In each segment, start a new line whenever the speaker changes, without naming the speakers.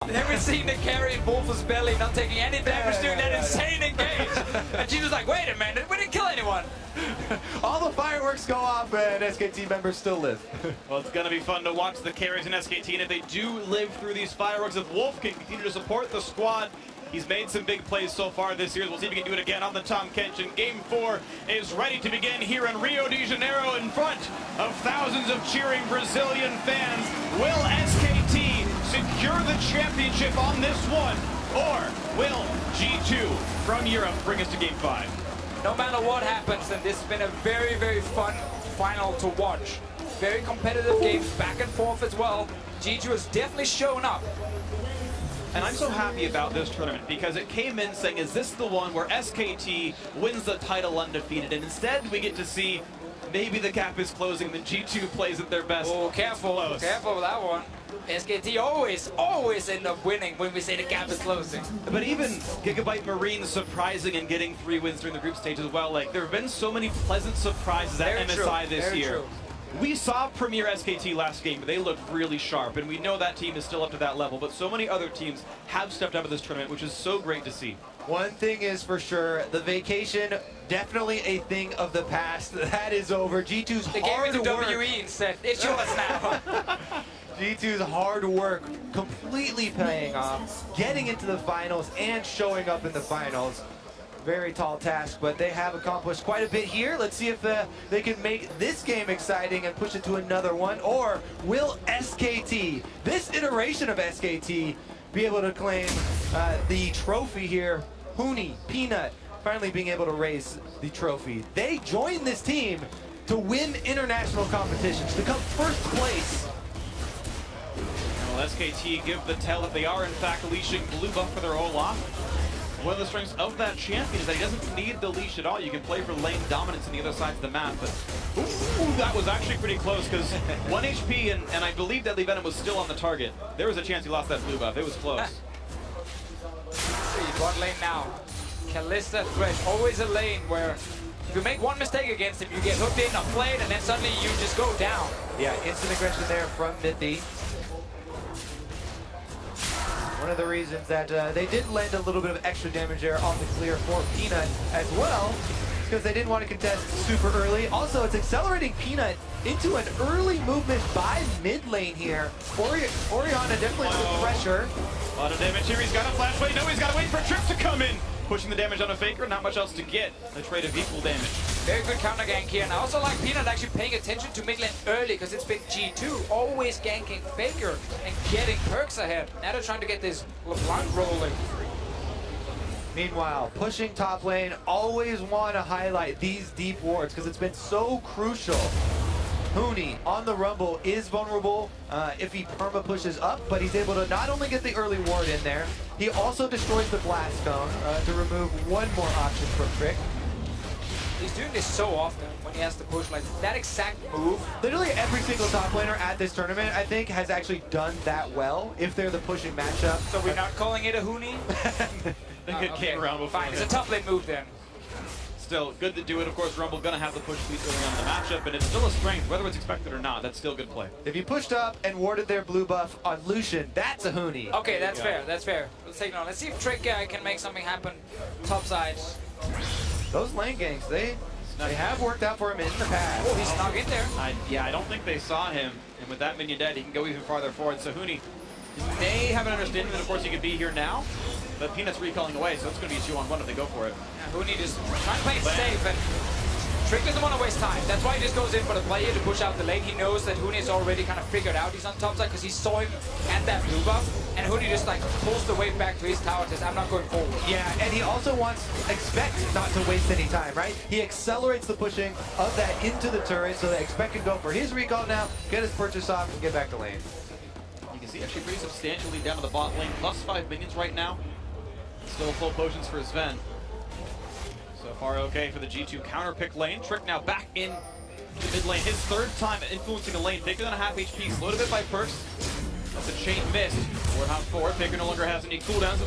Never seen the carry in Wolf's belly, not taking any damage, doing that insane engage. And she was like, wait a minute, we didn't kill anyone.
All the fireworks go off and SKT members still live.
Well, it's going to be fun to watch the carries in SKT, and if they do live through these fireworks, if Wolf can continue to support the squad, he's made some big plays so far this year. We'll see if he can do it again on the Tom Kenshin. Game 4 is ready to begin here in Rio de Janeiro in front of thousands of cheering Brazilian fans. Will SKT secure the championship on this one, or will G2 from Europe bring us to Game 5?
No matter what happens, and this has been a very, very fun final to watch. Very competitive games, back and forth as well. G2 has definitely shown up.
And I'm so happy about this tournament because it came in saying, is this the one where SKT wins the title undefeated? And instead we get to see maybe the gap is closing, the G2 plays at their best.
Oh, careful, careful with that one. SKT always end up winning when we say the gap is closing.
But even Gigabyte Marine surprising and getting 3 wins during the group stage as well. Like, there have been so many pleasant surprises at MSI this year. We saw Premier SKT last game, but they looked really sharp, and we know that team is still up to that level, but so many other teams have stepped up at this tournament, which is so great to see.
One thing is for sure, the vacation, definitely a thing of the past. That is over. G2's hard work.
WE instead. It's yours now.
G2's hard work completely paying off, getting into the finals and showing up in the finals. Very tall task, but they have accomplished quite a bit here. Let's see if they can make this game exciting and push it to another one, or will SKT, this iteration of SKT, be able to claim the trophy here? Huni, Peanut, finally being able to raise the trophy. They joined this team to win international competitions, to come first place.
Well, SKT give the tell that they are in fact leashing blue buff for their Olaf. One of the strengths of that champion is that he doesn't need the leash at all. You can play for lane dominance on the other side of the map, but ooh, that was actually pretty close because 1 HP and I believe Deadly Venom was still on the target. There was a chance he lost that blue buff. It was close.
See, bot lane now. Kalista Thresh, always a lane where if you make one mistake against him, you get hooked in or played, and then suddenly you just go down.
Yeah, instant aggression there from Mythy. One of the reasons that they did lend a little bit of extra damage there on the clear for Peanut as well, is because they didn't want to contest super early. Also, it's accelerating Peanut into an early movement by mid lane here. Oriana definitely under pressure.
A lot of damage here. He's got a flash wait. No, he's got to wait for Trip to come in. Pushing the damage on a Faker, not much else to get. A trade of equal damage.
Very good counter gank here. And I also like Peanut actually paying attention to mid lane early, because it's been G2 always ganking Faker and getting perks ahead. Now they're trying to get this LeBlanc rolling.
Meanwhile, pushing top lane, always want to highlight these deep wards because it's been so crucial. Huni on the Rumble is vulnerable if he perma pushes up, but he's able to not only get the early ward in there, he also destroys the blast cone to remove one more option from Trick.
He's doing this so often when he has to push, like that exact move.
Literally every single top laner at this tournament, I think, has actually done that well if they're the pushing matchup.
So we're not calling it a Huni?
I think it came around before.
Fine, it's a top lane move then.
Still good to do it. Of course, Rumble gonna have the push speed early on in the matchup, and it's still a strength, whether it's expected or not. That's still good play.
If you pushed up and warded their blue buff on Lucian, that's a Huni.
Okay, that's fair. That's fair. Let's take it on. Let's see if Trick can make something happen top side.
Those lane ganks, they have worked out for him in the past.
Oh, he's snuck in there.
Yeah, I don't think they saw him, and with that minion dead, he can go even farther forward. So Huni may have an understanding that, of course, he could be here now, but Peanut's recalling away, so it's going to be a 2-on-1 if they go for it.
Yeah, Huni just trying to play it safe, and Trick doesn't want to waste time. That's why he just goes in for the play here to push out the lane. He knows that Huni is already kind of figured out he's on top side because he saw him at that blue buff, and Huni just like pulls the wave back to his tower and says, I'm not going forward.
Yeah, and he also expects not to waste any time, right? He accelerates the pushing of that into the turret so that Expect can go for his recall now, get his purchase off, and get back to lane.
You can see actually pretty substantially down to the bot lane, plus 5 minions right now. Still full potions for Sven. So far okay for the G2 counter pick lane. Trick now back in the mid lane. His 3rd time influencing a lane. Faker than a half HP, slowed a bit by perks. That's a chain missed. Forward hop forward. Faker no longer has any cooldowns.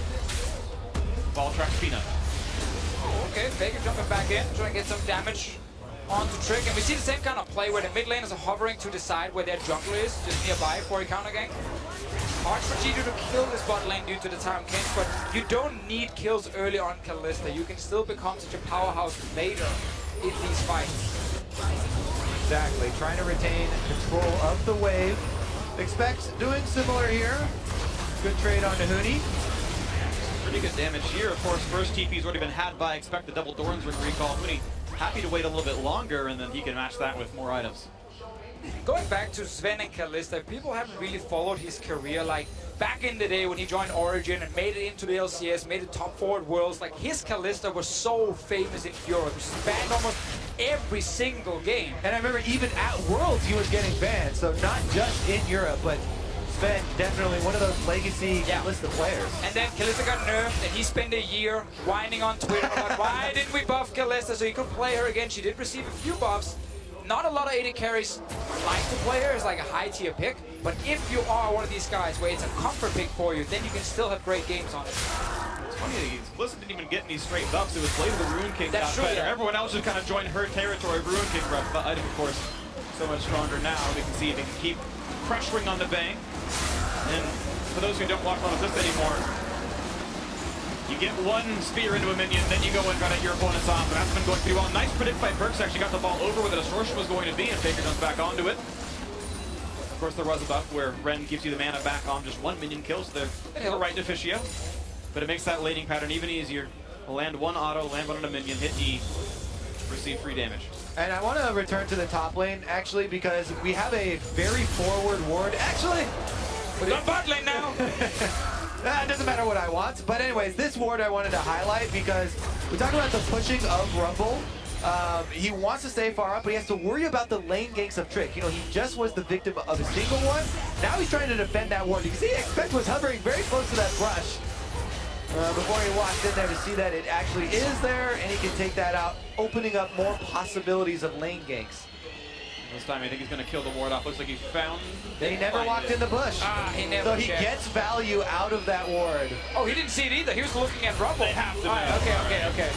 Ball tracks Peanut.
Oh, okay, Faker jumping back in, trying to get some damage onto Trick, and we see the same kind of play where the mid laners are hovering to decide where their jungler is, just nearby for a counter gank. Hard for G2 to kill this bot lane due to the time kinch, but you don't need kills early on Kalista. You can still become such a powerhouse later in these fights.
Exactly, trying to retain control of the wave. Expect doing similar here. Good trade on Huni.
Pretty good damage here. Of course, first TP's already been had by Expect the double Doran's Ring recall. Huni happy to wait a little bit longer, and then he can match that with more items.
Going back to Sven and Kalista, people haven't really followed his career. Like back in the day when he joined Origin and made it into the LCS, made it top 4 at Worlds, like his Kalista was so famous in Europe. He spanned almost every single game.
And I remember even at Worlds he was getting banned, so not just in Europe, but Sven definitely one of those legacy Kalista players.
And then Kalista got nerfed, and he spent a year whining on Twitter about why didn't we buff Kalista so he could play her again. She did receive a few buffs. Not a lot of AD carries like to play her as like a high tier pick, but if you are one of these guys where it's a comfort pick for you, then you can still have great games on it.
It's funny, Kalista didn't even get any straight buffs. It was Blade of the Ruin King got better. Everyone else just kind of joined her territory. Ruin King item, of course, so much stronger now. We can see if he can keep pressuring on the bank. And for those who don't watch on this anymore, you get one spear into a minion, then you go and try to your opponent's off, and that's been going pretty well. Nice predict by Perks, actually got the ball over where the distortion was going to be, and Faker comes back onto it. Of course, there was a buff where Ren gives you the mana back on just one minion kill, so they're right to Officio. But it makes that laning pattern even easier. Land one auto, land one on a minion, hit E, receive free damage.
And I want to return to the top lane, actually, because we have a very forward ward. Actually,
we're on bot lane now.
It doesn't matter what I want. But anyways, this ward I wanted to highlight because we talk about the pushing of Rumble. He wants to stay far up, but he has to worry about the lane ganks of Trick. You know, he just was the victim of a single one. Now he's trying to defend that ward. You can see Expect was hovering very close to that brush before he walked in there to see that it actually is there, and he can take that out, opening up more possibilities of lane ganks.
This time I think he's going to kill the ward off. Looks like he found...
He never walked in the bush.
He never
So he gets value out of that ward.
Oh, he didn't see it either. He was looking at Rumble.
They have to
okay.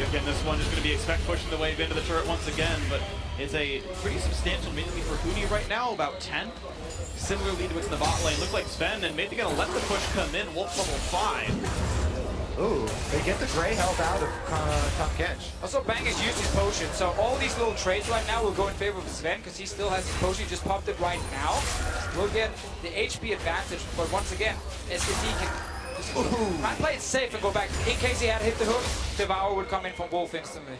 Again, this one is going to be Expect pushing the wave into the turret once again, but it's a pretty substantial minion for Huni right now, about 10. Similarly to what's in the bot lane. Looks like Sven and maybe going to let the push come in. Wolf level 5.
Ooh, they get the gray health out of Tom Kench.
Also, Bang has used his potion, so all these little trades right now will go in favor of Sven because he still has his potion. He just popped it right now. We'll get the HP advantage, but once again, SKT can just try and play it safe and go back. In case he had hit the hook, Devour would come in from Wolf instantly.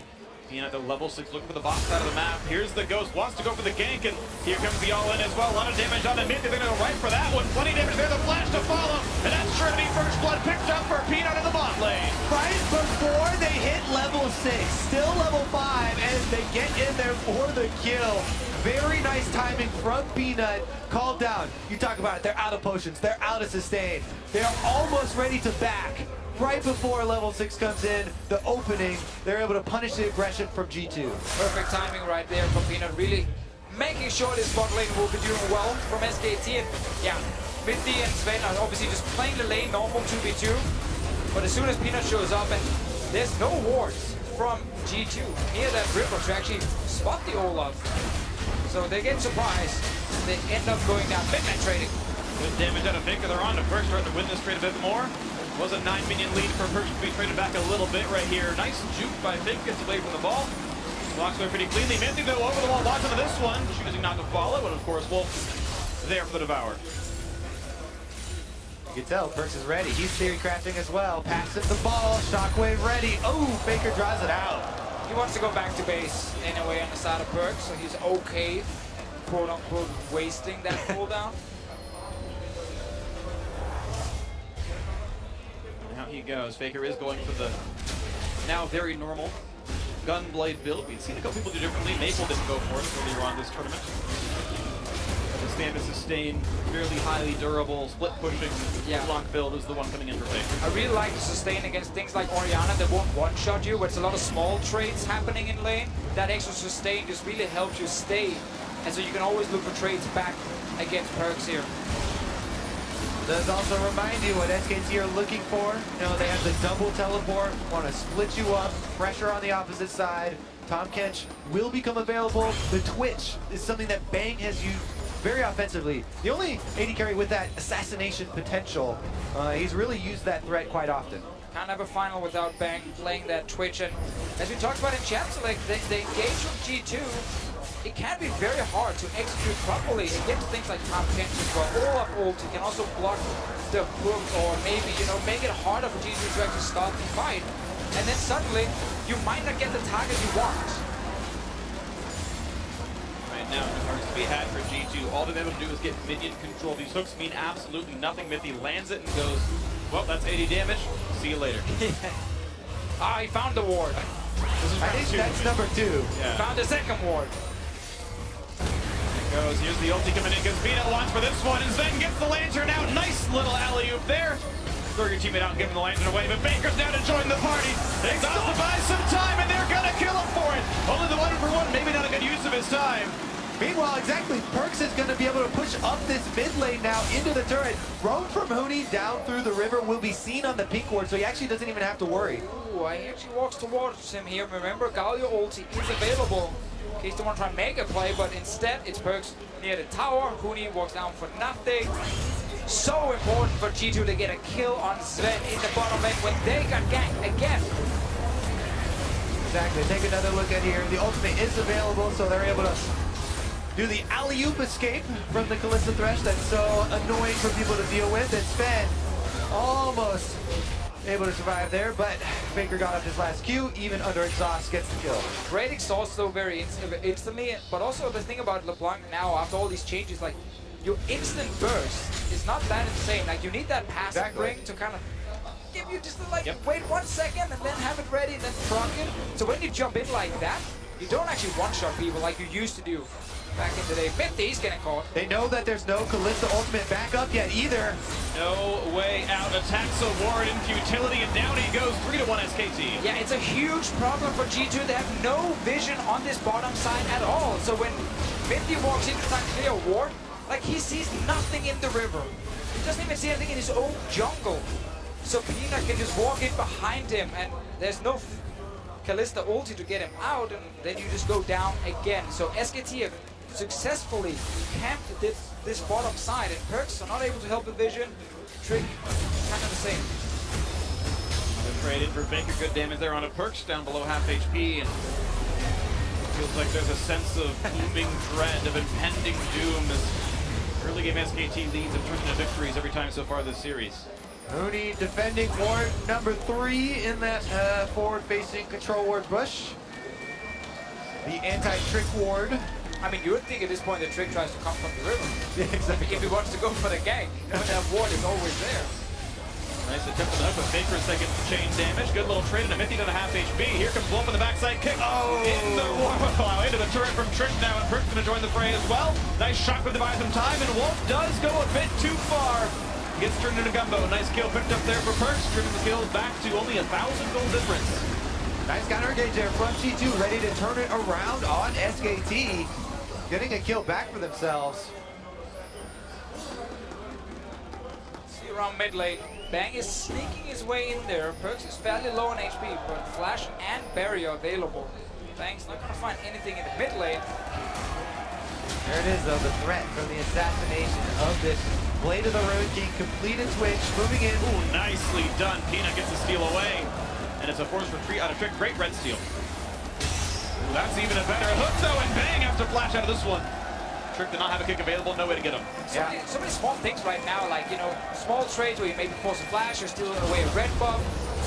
Being at the level 6, looking for the box side of the map. Here's the Ghost, wants to go for the gank, and here comes the all-in as well. A lot of damage on the mid. They're going to go right for that one. Plenty of damage there, the flash to follow, and that's sure to be first blood picked up for Peanut in the bot lane.
Right before they hit level 6, still level 5, and they get in there for the kill. Very nice timing from Peanut. Called down. You talk about it, they're out of potions, they're out of sustain. They're almost ready to back. Right before level 6 comes in, the opening, they're able to punish the aggression from G2.
Perfect timing right there from Peanut, really making sure this bot lane will be doing well from SKT. And yeah, Mindy and Sven are obviously just playing the lane normal 2v2. But as soon as Peanut shows up, and there's no wards from G2 near that Ripper to actually spot the Olaf. So they get surprised, they end up going down midnight trading.
Good damage out of Faker. They're on to first, starting to win this trade a bit more. Was a 9 minion lead for Perks to be traded back a little bit right here. Nice juke by Fink, gets away from the ball. Blocks away pretty cleanly. Minty though over the wall, watching to this one. Choosing not to follow, but of course Wolf there for the Devour.
You can tell Perks is ready. He's theory crafting as well. Passes the ball, Shockwave ready. Oh, Faker draws it out.
He wants to go back to base anyway on the side of Perks, so he's okay, quote unquote, wasting that cooldown.
Out he goes. Faker is going for the now very normal Gunblade build. We've seen a couple people do differently. Maple didn't go for it earlier on this tournament. The stand to sustain, fairly highly durable, split pushing block build is the one coming in for Faker.
I really like to sustain against things like Orianna that won't one-shot you, where it's a lot of small trades happening in lane. That extra sustain just really helps you stay, and so you can always look for trades back against Perks here.
Does also remind you what SKT are looking for. You know, they have the double teleport, want to split you up, pressure on the opposite side, Tom Kench will become available. The Twitch is something that Bang has used very offensively. The only AD carry with that assassination potential, he's really used that threat quite often.
Can't have a final without Bang playing that Twitch. And as we talked about in chat select, the engage from G2, it can be very hard to execute properly against things like Tom Kench as well. All up ult, you can also block the hook or maybe, you know, make it harder for G2 to actually start the fight. And then suddenly, you might not get the target you want.
Right now, the targets to be had for G2. All they're able to do is get minion control. These hooks mean absolutely nothing. Mithy lands it and goes, well, that's 80 damage. See you later.
Ah, he found the ward.
I think that's number 2.
Yeah.
Found the second ward.
There goes. Here's the ulti coming in. Gazbina wants for this one, and Sven gets the lantern out. Nice little alley-oop there. Throw your teammate out and give him the lantern away, but Baker's now to join the party. Exhausted by some time, and they're gonna kill him for it. Only the 1-for-1, maybe not a good use of his time.
Meanwhile, exactly, Perkz is going to be able to push up this mid lane now into the turret. Roam from Huni down through the river will be seen on the pink ward, so he actually doesn't even have to worry.
Ooh, he actually walks towards him here. Remember, Galio ulti is available in case they want to try and make a play, but instead it's Perkz near the tower. Huni walks down for nothing. So important for G2 to get a kill on Sven in the bottom lane when they got ganked again.
Exactly, take another look at here. The ultimate is available, so they're able to do the alley-oop escape from the Kalista Thresh that's so annoying for people to deal with. And Sven almost able to survive there, but Baker got up his last Q, even under exhaust, gets the kill.
Great exhaust though, very instantly, but also the thing about LeBlanc now, after all these changes, like, your instant burst is not that insane. Like, you need that passive ring to kind of give you just like, wait 1 second and then have it ready and then proc it. So when you jump in like that, you don't actually one-shot people like you used to do back in the day. He's getting caught.
They know that there's no Kalista ultimate backup yet either.
No way out. Attacks a ward in futility, and down he goes. 3-1 SKT.
Yeah, it's a huge problem for G2. They have no vision on this bottom side at all. So when Mithy walks in to try and clear a ward, like, he sees nothing in the river. He doesn't even see anything in his own jungle. So Pina can just walk in behind him, and there's no Kalista ulti to get him out, and then you just go down again. So SKT have successfully camped this bottom side, and Perkz are not able to help the vision. Trick, kind of the same.
The trade in for Baker, good damage there on a Perkz, down below half HP, and feels like there's a sense of looming dread of impending doom as early game SKT leads have turned into victories every time so far this series.
Huni defending ward number 3 in that forward-facing control ward bush. The anti-trick ward.
I mean, you would think at this point the Trick tries to come from the river.
Yeah, exactly.
If he wants to go for the gank, that ward is always there.
Nice attempt to the hook with Baker's second chain damage. Good little trade into Mithy to the half HP. Here comes Wolf on the backside kick. Oh! In the wow, into the turret from Trick now, and Perkz gonna join the fray as well. Nice shot with the buy some time, and Wolf does go a bit too far. Gets turned into Gumbo. Nice kill picked up there for Perkz, trimming the kills back to only 1,000 gold difference.
Nice counter engage there from G2, ready to turn it around on SKT. Getting a kill back for themselves.
See around mid lane. Bang is sneaking his way in there. Perkz is fairly low on HP, but Flash and Barrier available. Bang's not gonna find anything in the mid lane.
There it is though, the threat from the assassination of this Blade of the Ruin King, completed switch, moving in.
Ooh, nicely done. Tina gets the steal away. And it's a forced retreat out of Trick. Great red steal. Ooh, that's even a better hook though, and Bang has to flash out of this one. Trick did not have a kick available, no way to get him.
So many small things right now, like, you know, small trades where you maybe force a flash or steal away a red buff.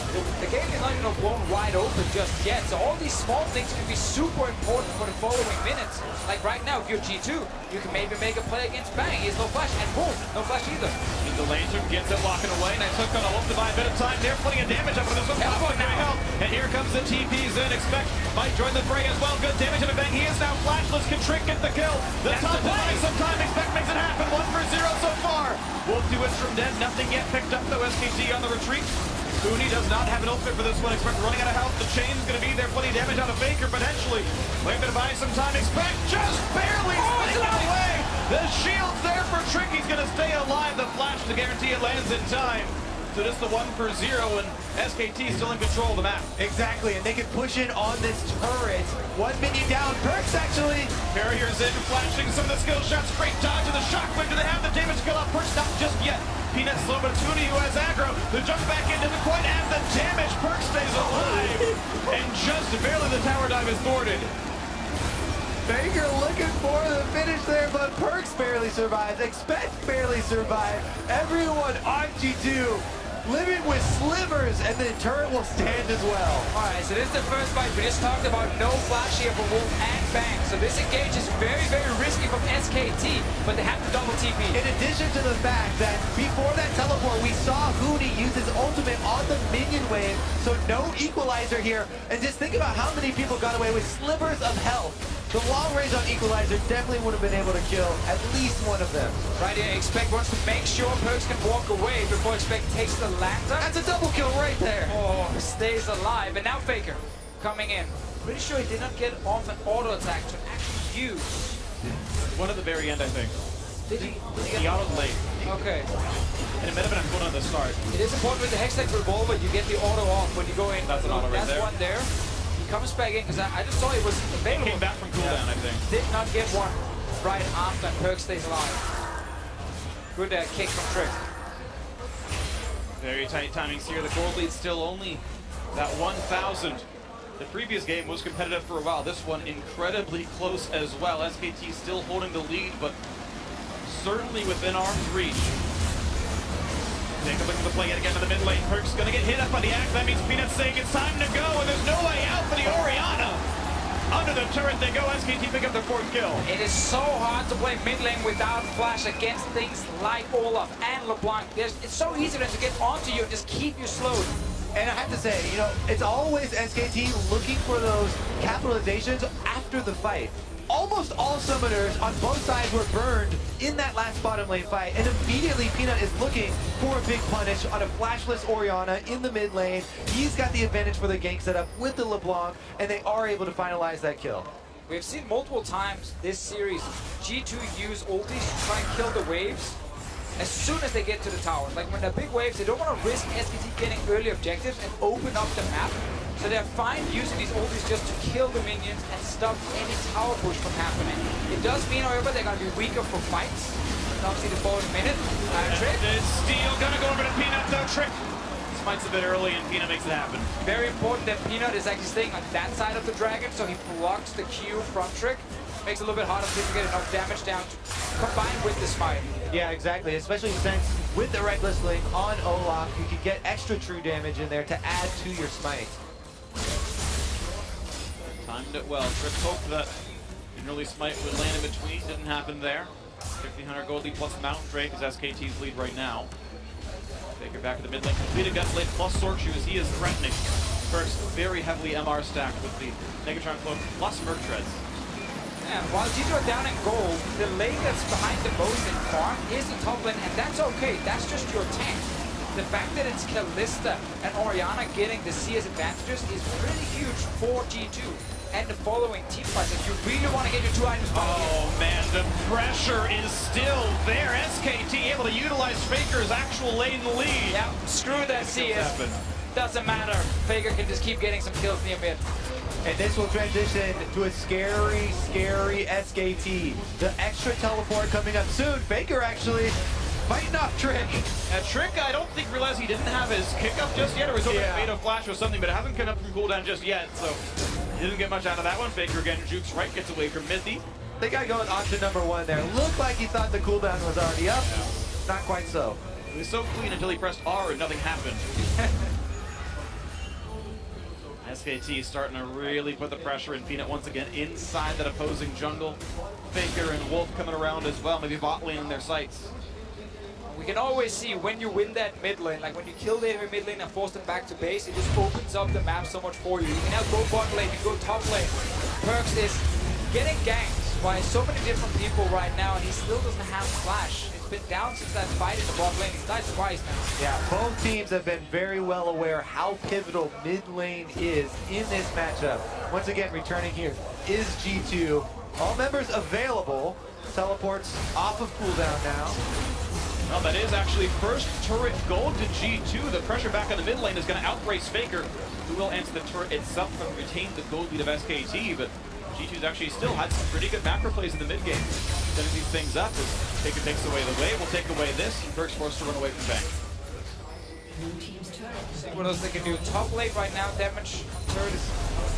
The game is not even blown wide open just yet, so all these small things can be super important for the following minutes. Like right now, if you're G2, you can maybe make a play against Bang. He has no flash, and boom, no flash either.
And the lantern gets it locking away. Nice hook on a Wolf to buy a bit of time there, putting a damage up with this one. Help. And here comes the TPs in. Expect might join the fray as well. Good damage on Bang. He is now flashless. Can Trick get the kill? The top buy some time. Expect makes it happen. 1 for 0 so far. Wolf 2 hits from dead. Nothing yet picked up though. SKT on the retreat. Huni does not have an ultimate for this one. Expect running out of health. The chain's going to be there. Plenty of damage out of Baker potentially. They're going to buy some time. Expect just barely sneaking away. The shield's there for Trick. He's going to stay alive. The flash to guarantee it lands in time. So just the 1 for 0, and SKT still in control of the map.
Exactly, and they can push in on this turret. 1 minion down. Perks actually.
Barriers in, flashing some of the skill shots. Great dodge to the shockwave. Do they have the damage skill up? Perks not just yet. Peanut slow, but Tuni who has aggro. The jump back in doesn't quite have the damage. Perks stays alive. And just barely the tower dive is thwarted.
Faker looking for the finish there, but Perks barely survives. Expect barely survived. Everyone on G2 living with slivers, and the turret will stand as well.
All right, so this is the first fight. We just talked about no flash here for Wolf and Bang. So this engage is very, very risky from SKT, but they have to double TP.
In addition to the fact that before that teleport, we saw Huni use his ultimate on the minion wave, so no equalizer here. And just think about how many people got away with slivers of health. The long range on equalizer definitely would have been able to kill at least one of them.
Right here, Expect wants to make sure Perks can walk away before Expect takes the lantern.
That's a double kill right there.
Oh, stays alive. And now Faker coming in. Pretty sure he did not get off an auto attack to actually use.
One at the very end, I think.
Did he
He autoed late.
Okay.
And it might have been a cooldown at the start.
It is important with the Hextech Revolver, you get the auto off when you go in.
That's an auto right there.
That's one there. He comes back in, because I just saw it was available.
Came back from cooldown, I think.
Did not get one right after, and Perk stays alive. Good kick from Trick.
Very tight timings here. The gold lead still only that 1,000. The previous game was competitive for a while. This one incredibly close as well. SKT still holding the lead, but certainly within arm's reach. Take a look at the play yet again to the mid lane. Perk's gonna get hit up by the axe. That means Peanut's saying it's time to go, and there's no way out for the Orianna. Under the turret they go. SKT pick up their 4th kill.
It is so hard to play mid lane without flash against things like Olaf and LeBlanc. It's so easy to get onto you and just keep you slowed.
And I have to say, you know, it's always SKT looking for those capitalizations after the fight. Almost all summoners on both sides were burned in that last bottom lane fight, and immediately Peanut is looking for a big punish on a flashless Orianna in the mid lane. He's got the advantage for the gank setup with the LeBlanc, and they are able to finalize that kill.
We've seen multiple times this series G2 use ultis to try and kill the waves as soon as they get to the towers. Like when they're big waves, they don't want to risk SKT getting early objectives and open up the map. So they're fine using these ultis just to kill the minions and stop any tower push from happening. It does mean, however, they're going to be weaker for fights. And obviously the ball in a minute. Trick.
Steel gonna go over to Peanut though. Trick smites a bit early and Peanut makes it happen.
Very important that Peanut is actually staying on that side of the dragon, so he blocks the Q from Trick. Makes it a little bit harder for him to get enough damage down to combine with this fight.
Yeah, exactly. Especially since with the Reckless Link on Olaf, you can get extra true damage in there to add to your smite.
Timed it well. Trick hoped that an early smite would land in between. Didn't happen there. 1,500 gold lead plus Mount Drake is SKT's lead right now. Faker back to the mid lane. Completed Guts Blade plus Sword Shoes. He is threatening. First, very heavily MR stacked with the Negatron Cloak plus Merc Treads.
Yeah, while G2 are down in gold, the lane that's behind the most in farm is the top lane, and that's okay. That's just your tank. The fact that it's Kalista and Orianna getting the CS advantages is really huge for G2 and the following team fights. If you really want to get your 2 items back.
Oh man, the pressure is still there. SKT able to utilize Faker's actual lane lead.
Yeah, screw that CS. Doesn't matter. Faker can just keep getting some kills near mid.
And this will transition to a scary, scary SKT. The extra teleport coming up soon. Faker actually fighting off Trick.
Trick, I don't think realized he didn't have his kick up just yet, or was hoping Fate of Flash or something, but it hasn't come up from cooldown just yet, so he didn't get much out of that one. Faker again jukes right, gets away from Mithy.
They got going option number 1 there. Looked like he thought the cooldown was already up. Not quite so.
He was so clean until he pressed R and nothing happened. SKT starting to really put the pressure in. Peanut once again inside that opposing jungle. Faker and Wolf coming around as well, maybe bot lane in their sights.
We can always see when you win that mid lane, like when you kill the enemy mid lane and force them back to base, it just opens up the map so much for you. You can now go bot lane, you go top lane. Perks is getting ganked by so many different people right now, and he still doesn't have flash. It's been down since that fight in the bot lane. He's died twice now.
Yeah, both teams have been very well aware how pivotal mid lane is in this matchup. Once again, returning here is G2. All members available. teleports off of cooldown now.
Well, that is actually first turret gold to G2. The pressure back on the mid lane is going to outrace Faker, who will answer the turret itself and retain the gold lead of SKT, but G2's actually still had some pretty good macro plays in the mid game. Setting these things up as Faker takes away the wave, will take away this, and Perk's forced to run away from Bang.
See what else they can do. Top lane right now, damage turret is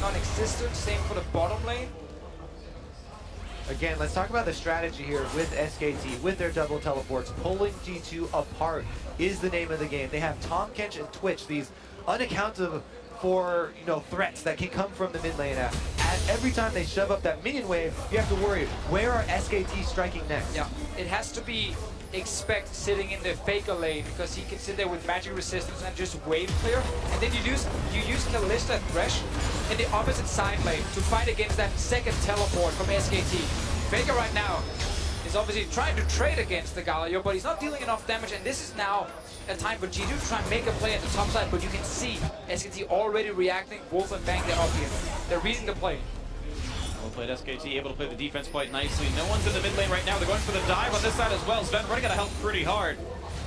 non-existent. Same for the bottom lane.
Again, let's talk about the strategy here with SKT, with their double teleports. Pulling G2 apart is the name of the game. They have Tahm Kench and Twitch, these unaccounted for threats that can come from the mid lane. And every time they shove up that minion wave, you have to worry, where are SKT striking next?
Yeah, it has to be expect sitting in the Faker lane, because he can sit there with magic resistance and just wave clear. And then you use Kalista and Thresh in the opposite side lane to fight against that second teleport from SKT. Faker right now is obviously trying to trade against the Galio, but he's not dealing enough damage, and this is now a time for G2 to try and make a play at the top side, but you can see SKT already reacting. Wolf and Bang, they're up here. They're reading the play.
Well played SKT, able to play the defense quite nicely. No one's in the mid lane right now. They're going for the dive on this side as well. Sven running out of health pretty hard.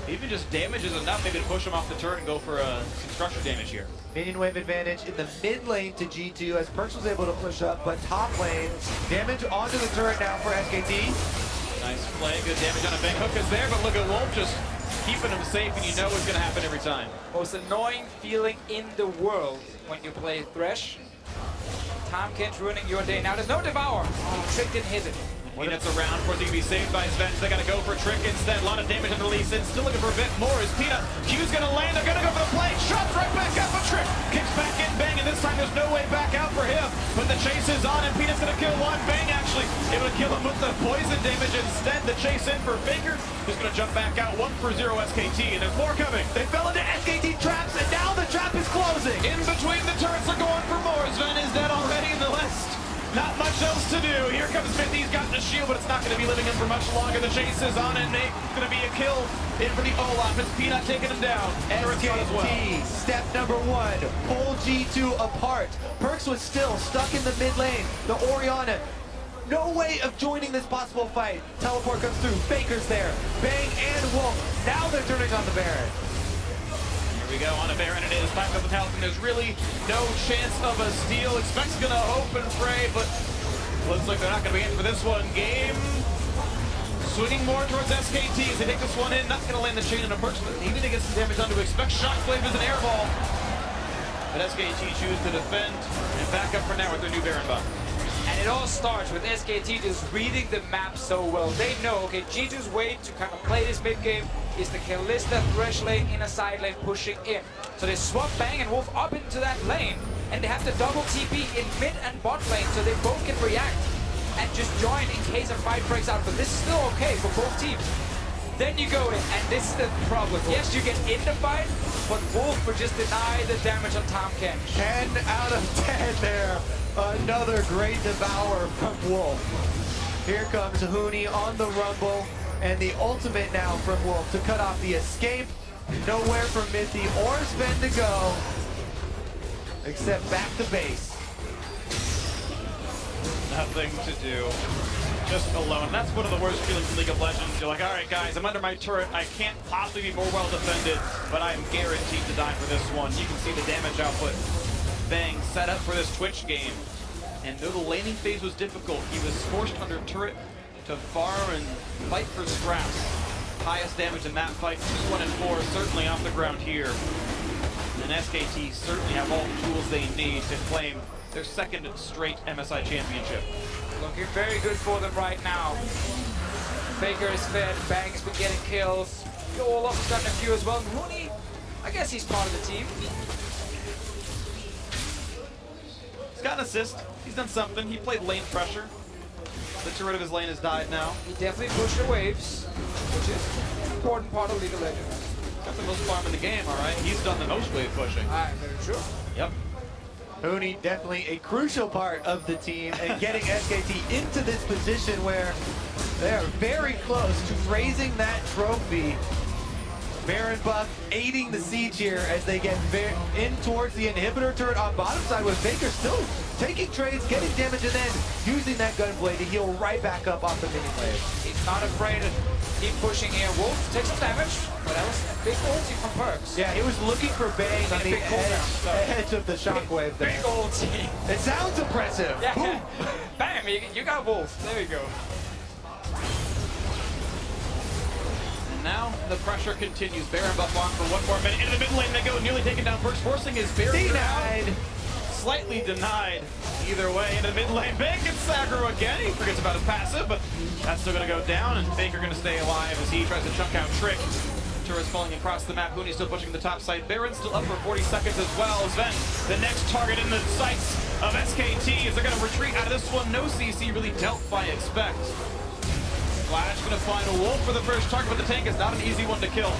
Even just damage is enough maybe to push him off the turret and go for some structure damage here.
Minion wave advantage in the mid lane to G2 as Perks was able to push up, but top lane, damage onto the turret now for SKT.
Nice play, good damage on a Bang. Hook is there, but look at Wolf just keeping him safe, and you know what's going to happen every time.
Most annoying feeling in the world when you play Thresh. Tahm Kench ruining your day. Now there's no Devour. Trick didn't hit it.
Peanut's around, of course he can be saved by Sven. They gotta go for Trick instead. A lot of damage on the release in. Still looking for a bit more. Is Peanut. Q's gonna land. They're gonna go for the play. Shots right back up. A Trick kicks back in. Bang, and this time there's no way back out for him. But the chase is on, and Peanut's gonna kill one. Bang actually able to kill him with the poison damage instead. The chase in for Faker. Who's gonna jump back out. 1-0 SKT, and there's more coming.
They fell into SKT traps, and now the trap is closing.
In between the turrets are going for more. Sven is dead already in the West. Not much else to do. Here comes Smithy. He's got the shield, but it's not going to be living in for much longer. The chase is on, and it's going to be a kill in for the Olaf. It's Peanut taking him down. Eric's on as well.
Step number 1, pull G2 apart. Perks was still stuck in the mid lane. The Orianna, no way of joining this possible fight. Teleport comes through. Faker's there. Bang and Wolf. Now they're turning on the Baron.
Here we go on a Baron. It is 5,000 health, and there's really no chance of a steal. Expect's going to hope and pray, but looks like they're not going to be in for this one. Game swinging more towards SKT as they take this one in. Not going to land the chain on a Perks, but even to get some damage onto expect. Shockwave is an air ball. But SKT choose to defend and back up for now with their new Baron buff.
And it all starts with SKT just reading the map so well. They know, okay, G2's way to kind of play this mid game is the Kalista Thresh lane in a side lane pushing in. So they swap Bang and Wolf up into that lane, and they have the double TP in mid and bot lane so they both can react and just join in case a fight breaks out. But this is still okay for both teams. Then you go in, and this is the problem. Yes, you get in the fight, but Wolf would just deny the damage on Tahm Kench.
10 out of 10 there. Another great devour from Wolf. Here comes Huni on the rumble, and the ultimate now from Wolf to cut off the escape. Nowhere for Mithy or Sven to go, except back to base.
Nothing to do. Just alone. That's one of the worst feelings in League of Legends. You're like, all right, guys, I'm under my turret. I can't possibly be more well defended, but I am guaranteed to die for this one. You can see the damage output. Bang, set up for this Twitch game. And though the laning phase was difficult, he was forced under turret to farm and fight for scraps. Highest damage in that fight, 2-1 and 4, certainly off the ground here. And SKT certainly have all the tools they need to claim their second straight MSI championship.
Looking very good for them right now. Faker is fed, Bang's been getting kills. Olaf has gotten a few as well. Huni, I guess he's part of the team.
He's got an assist. He's done something. He played lane pressure. The turret of his lane has died now.
He definitely pushed the waves, which is an important part of League of Legends.
Got the most farm in the game, all right? He's done the most wave pushing.
I'm very sure.
Yep.
Huni definitely a crucial part of the team and getting SKT into this position where they are very close to raising that trophy. Baron buff aiding the siege here as they get in towards the inhibitor turret on bottom side with Faker still taking trades, getting damage, and then using that gunblade to heal right back up off the minion wave.
He's not afraid to keep pushing here. Wolf takes some damage, but that was a big ulti from Perks.
Yeah, he was looking for Bang on the edge of the shockwave there.
Big ulti.
It sounds impressive.
Yeah.
Boom.
Bam, you got Wolf. There you go.
Now the pressure continues. Baron buff on for one more minute. Into the mid lane they go, nearly taken down. Perks forcing his Baron
Denied.
slightly denied. Either way, into the mid lane. Bang gets aggro again. He forgets about his passive, but that's still going to go down, and Faker going to stay alive as he tries to chunk out Trick. Turret's falling across the map. Huni still pushing the top side. Baron still up for 40 seconds as well. Sven, the next target in the sights of SKT. Is they're going to retreat out of this one? No CC really dealt by Expect. Flash going to find a Wolf for the first target, but the tank is not an easy one to kill.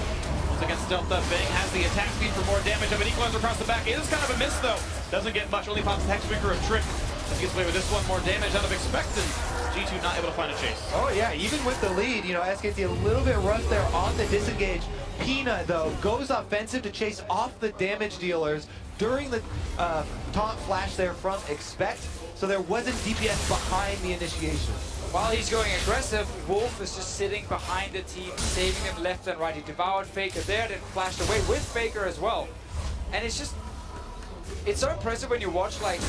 Once again, stealth up. Bang has the attack speed for more damage of an equalizer across the back. It is kind of a miss, though. Doesn't get much. Only pops the hex breaker of Trick. He gets away with this one. More damage out of Expect, and G2 not able to find a chase.
Oh yeah, even with the lead, you know, SKT a little bit rushed there on the disengage. Peanut, though, goes offensive to chase off the damage dealers during the taunt flash there from Expect, so there wasn't DPS behind the initiation.
While he's going aggressive, Wolf is just sitting behind the team, saving him left and right. He devoured Faker there, then flashed away with Faker as well. And it's just, it's so impressive when you watch like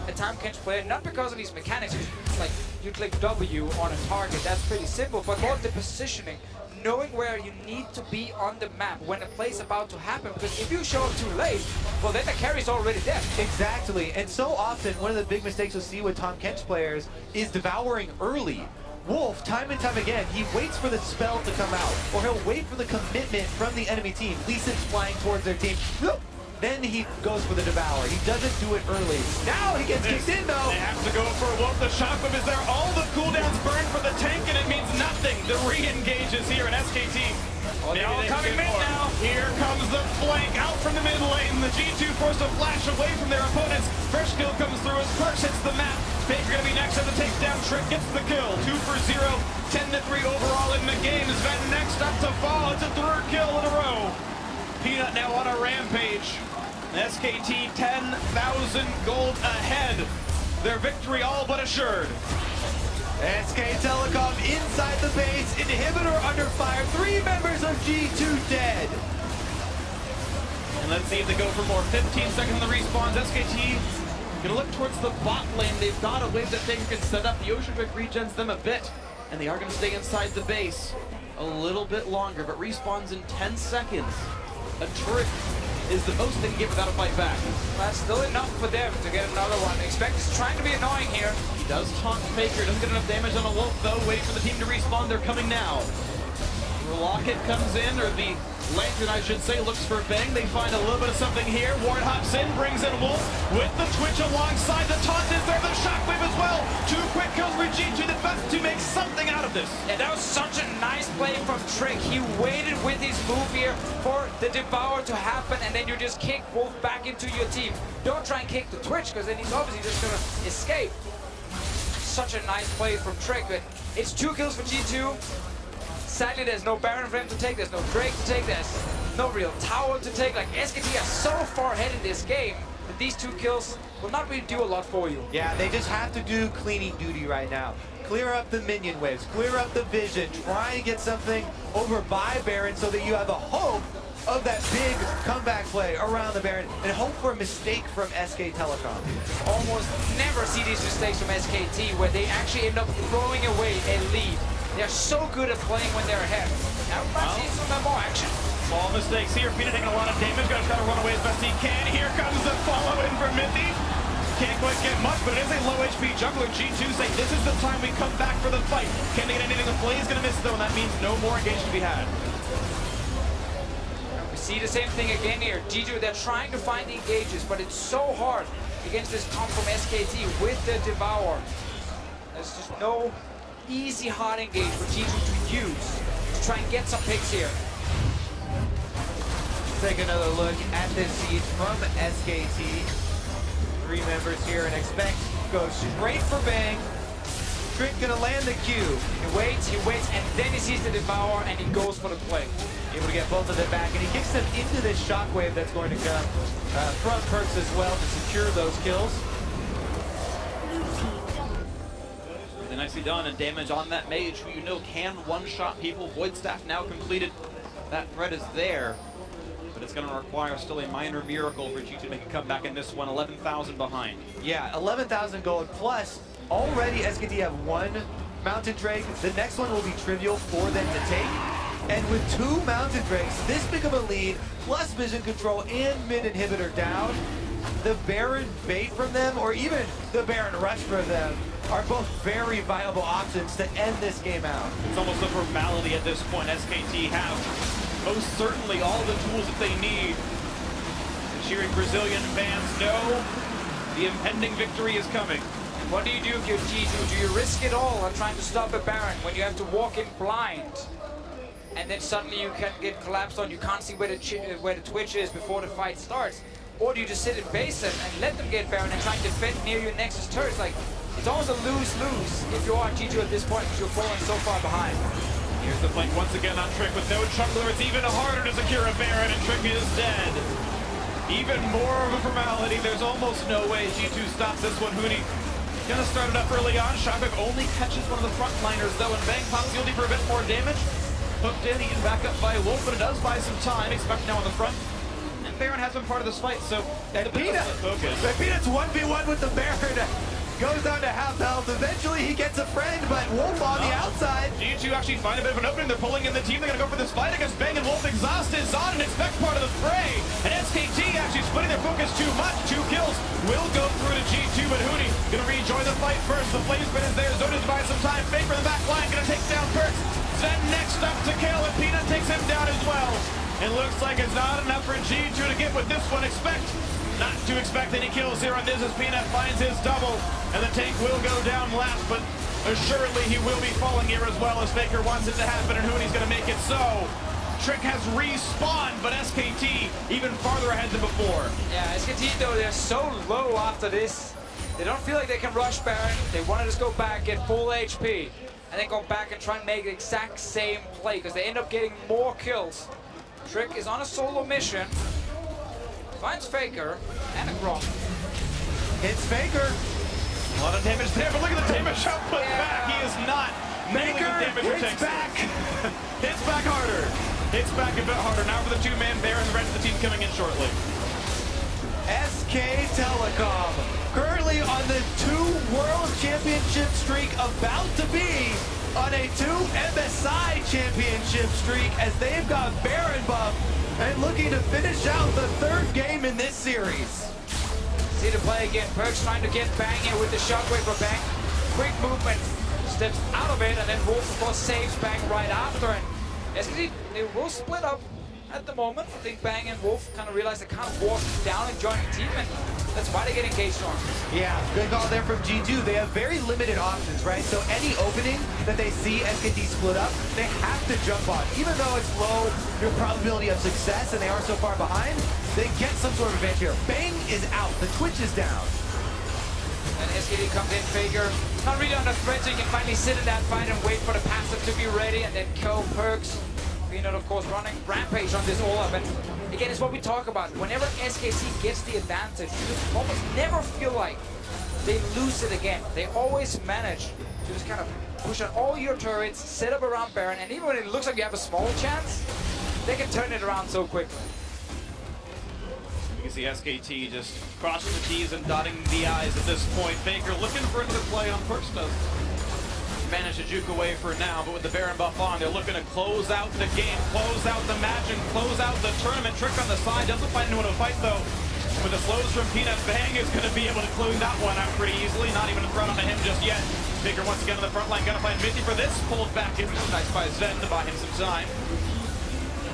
a Tahm Kench player, not because of his mechanics, like you click W on a target, that's pretty simple, but more the positioning, knowing where you need to be on the map when a play's about to happen, because if you show up too late, well then the carry's already dead.
Exactly, and so often one of the big mistakes we'll see with Tahm Kench players is devouring early. Wolf, time and time again, he waits for the spell to come out, or he'll wait for the commitment from the enemy team. Lee Sin's flying towards their team. Then he goes for the devour. He doesn't do it early. Now he gets kicked in though.
They have to go for Wolf. The shockwave is there. All the cooldowns burn for the tank, and it means nothing. The re-engage is here in SKT.
They're all coming mid now.
Here comes the flank out from the mid lane. The G2 forced to flash away from their opponents. First kill comes through as Perks hits the map. Faker gonna be next at the takedown. Trick gets the kill. 2 for 0. 10-3 overall in the game. Sven next up to fall. It's a third kill in a row. Peanut now on a rampage. SKT 10,000 gold ahead. Their victory all but assured.
SK Telecom inside the base. Inhibitor under fire. 3 members of G2 dead.
And let's see if they go for more. 15 seconds on the respawns. SKT gonna look towards the bot lane. They've got a wave that Faker can set up. The Ocean Drake regens them a bit. And they are gonna stay inside the base a little bit longer, but respawns in 10 seconds. A trick is the most they can get without a fight back.
That's still enough for them to get another one. Expect is trying to be annoying here.
He does taunt Faker, doesn't get enough damage on a Wolf though. Waiting for the team to respawn, they're coming now. Rocket comes in, or the Lantern I should say, looks for Bang. They find a little bit of something here. Ward hops in, brings in Wolf with the Twitch alongside. The taunt is there, the shockwave as well. 2 quick kills for G2, the best to make something out of this.
Yeah, that was such a nice play from Trick. He waited with his move here for the Devour to happen, and then you just kick Wolf back into your team. Don't try and kick the Twitch, because then he's obviously just gonna escape. Such a nice play from Trick, but it's 2 kills for G2. Sadly, there's no Baron for him to take, there's no Drake to take, there's no real tower to take. Like, SKT are so far ahead in this game that these 2 kills will not really do a lot for you.
Yeah, they just have to do cleaning duty right now. Clear up the minion waves, clear up the vision, try and get something over by Baron so that you have a hope of that big comeback play around the Baron, and hope for a mistake from SK Telecom.
Almost never see these mistakes from SKT where they actually end up throwing away a lead. They're so good at playing when they're ahead. Now we might see some more action.
Small mistakes here. Peanut taking a lot of damage. Gonna try to run away as best he can. Here comes the follow in for Mithy. Can't quite get much, but it is a low HP jungler. G2 say this is the time we come back for the fight. Can they get anything? The play is gonna miss though, and that means no more engagement to be had.
We see the same thing again here. G2, they're trying to find the engages, but it's so hard against this comp from SKT with the Devour. There's just no easy hard engage for G2 to use to try and get some picks here.
Take another look at this siege from SKT. 3 members here, and Expect goes straight for Bang. Trick gonna land the Q.
He waits, and then he sees the Devour, and he goes for the play.
Able to get both of them back, and he kicks them into this shockwave that's going to come from Perks as well to secure those kills.
Really nicely done, and damage on that mage who you know can one-shot people. Void Staff now completed. That threat is there, but it's going to require still a minor miracle for G2 to make a comeback in this one. 11,000 behind.
Yeah, 11,000 gold plus. Already SKT have one Mountain Drake. The next one will be trivial for them to take. And with two Mountain Drakes, this big of a lead, plus vision control and mid inhibitor down, the Baron bait from them, or even the Baron rush from them, are both very viable options to end this game out.
It's almost a formality at this point. SKT have most certainly all the tools that they need. The cheering Brazilian fans know the impending victory is coming.
What do you do if you're G2? Do you risk it all on trying to stop a Baron when you have to walk in blind? And then suddenly you can get collapsed on, you can't see where the Twitch is before the fight starts? Or do you just sit in base and let them get Baron and try and defend near your Nexus turrets? Like, it's almost a lose-lose if you are G2 at this point because you're falling so far behind.
Here's the flank once again on Trick with no jungler. It's even harder to secure a Baron, and Trick is dead. Even more of a formality. There's almost no way G2 stops this one. Huni gonna start it up early on. Shockwave only catches one of the frontliners though, and Bang pops the ulti for a bit more damage. Hooked in, eaten back up by Wolf, but it does buy some time. Expect now on the front. And Baron has been part of this fight, so
And Peanut's 1v1 with the Baron. Goes down to half health. Eventually he gets a friend, but Wolf on the outside.
G2 actually find a bit of an opening. They're pulling in the team. They're going to go for this fight against Bang, and Wolf exhausted. Zod and expect part of the fray. And SKT actually splitting their focus too much. 2 kills will go through to G2, but Huni going to rejoin the fight first. The flame spin is there. Zoda's buying some time. Fake for the back line. Going to take down Perks. Then next up to kill, and Peanut takes him down as well. It looks like it's not enough for G2 to get with this one. Not to expect any kills here on this as Peanut finds his double, and the tank will go down last, but assuredly he will be falling here as well as Faker wants it to happen, and Huni's going to make it so. Trick has respawned, but SKT even farther ahead than before.
Yeah, SKT though, they're so low after this. They don't feel like they can rush Baron. They want to just go back, get full HP, and then go back and try and make the exact same play, because they end up getting more kills. Trick is on a solo mission. Finds Faker and a Grom.
Hits Faker.
A lot of damage there, but look at the damage output back. He is not nailing the damage
hits back.
Hits back harder. Hits back a bit harder. Now for the 2-man Baron, the rest of the team coming in shortly.
SK Telecom, currently on the 2 World Championship streak, about to be on a 2 MSI Championship streak as they've got Baron buff and looking to finish out the 3rd game in this series.
See the play again. Perks trying to get Bang here with the shockwave for Bang. Quick movement, steps out of it, and then Wolf of course saves Bang right after. And SKT, they will split up at the moment. I think Bang and Wolf kind of realize they can't walk down and join the team, and that's why they get engaged on.
Yeah, good call there from G2. They have very limited options, right? So any opening that they see SKT split up, they have to jump on. Even though it's low, your probability of success, and they are so far behind, they get some sort of advantage here. Bang is out. The Twitch is down.
And SKT comes in, Faker. Not really under threat, so you can finally sit in that fight and wait for the passive to be ready, and then kill Perks. Peanut, of course, running rampage on this all-up, and again, it's what we talk about. Whenever SKT gets the advantage, you almost never feel like they lose it again. They always manage to just kind of push on all your turrets, set up around Baron, and even when it looks like you have a small chance, they can turn it around so quickly.
You can see SKT just crossing the T's and dotting the I's at this point. Faker looking for another play on Perks does. Managed to juke away for now, but with the Baron buff on, they're looking to close out the game, close out the match, and close out the tournament. Trick on the side, doesn't find anyone to fight though. With the slows from Peanut, Bang is going to be able to close that one out pretty easily. Not even in front onto him just yet. Faker once again on the front line, gonna find Mithy for this. Pulled back in, nice by Sven to buy him some time.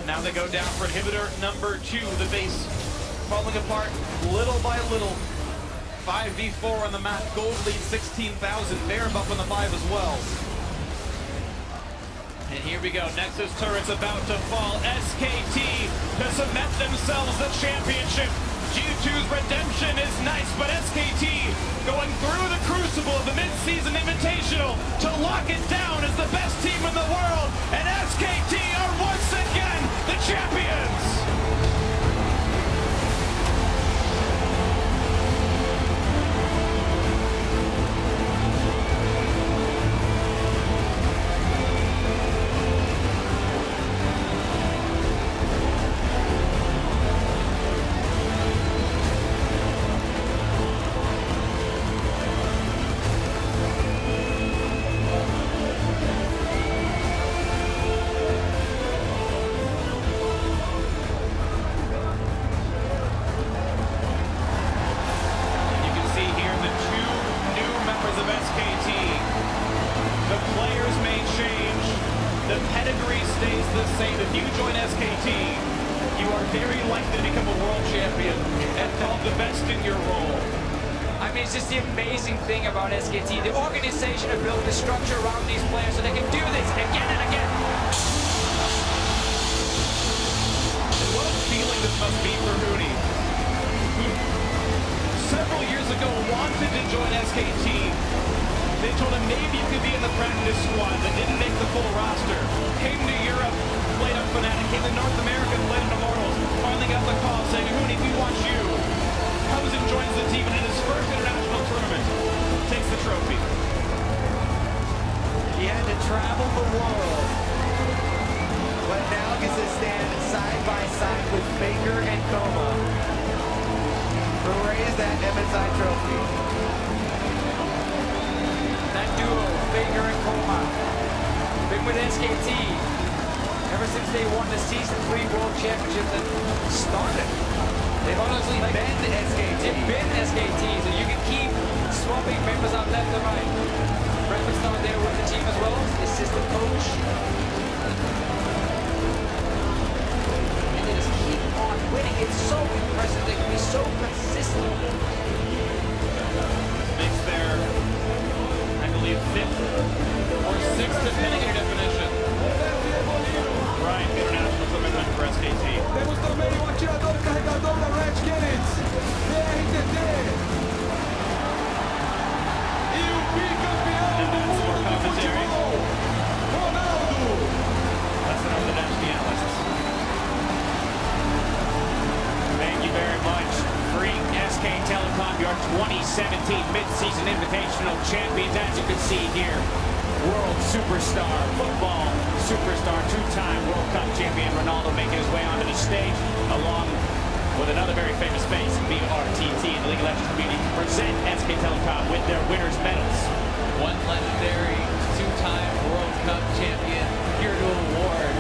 Now they go down for inhibitor number 2. The base falling apart little by little. 5v4 on the map, gold lead 16,000, Baron buff on the 5 as well. And here we go, Nexus turret's about to fall. SKT to cement themselves the championship. G2's redemption is nice, but SKT going through the crucible of the mid-season invitational to lock it down as the best team in the world. And SKT are once again the stays the same. If you join SKT, you are very likely to become a world champion and called the best in your role.
I mean, it's just the amazing thing about SKT. The organization have built the structure around these players so they can do this again and again.
And what a feeling this must be for Huni, who several years ago wanted to join SKT. They told him maybe you could be in the practice squad that didn't make the full roster. Came to Europe, played up Fnatic, came to North America, played in Immortals. Finally got the call saying, Huni, we want you. Comes and joins the team and in his first international tournament, takes the trophy.
He had to travel the world, but now gets to stand side by side with Faker and Koma to raise that MSI trophy.
That duo, Faker and Koma, been with SKT ever since they won the Season 3 World Championship that started. They've honestly been SKT. They've been SKT, so you can keep swapping members out left and right. Breakfast not there with the team as well, assistant coach. And they just keep on winning. It's so impressive. They can be so consistent.
Makes their, I believe, 5th or 6th, depending on your definition. Right, international commitment for SKT.
Temos também o atirador carregador da Red Canids, BRTT. E o bicampeão do mundo de futebol, Ronaldo.
That's enough of the Dutch analysts.
Thank you very much. Free SK Telecom, your 2017 mid-season invitational champions, as you can see here. World superstar, football superstar, two-time World Cup champion Ronaldo making his way onto the stage, along with another very famous face, BRTT, and the League of Legends community to present SK Telecom with their winners' medals.
One legendary two-time World Cup champion here to award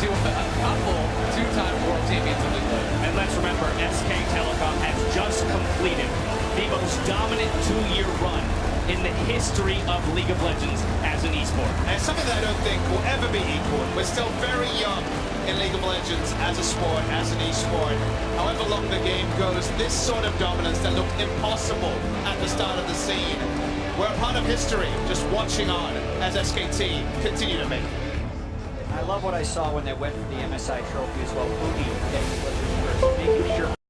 to a couple two-time world champions of League of Legends.
And let's remember, SK Telecom has just completed the most dominant two-year run in the history of League of Legends as an esport.
And something that I don't think will ever be equal. We're still very young in League of Legends as a sport, as an esport. However long the game goes, this sort of dominance that looked impossible at the start of the scene, we're a part of history, just watching on as SKT continue to make it.
I love what I saw when they went for the MSI trophy as well. Huni getting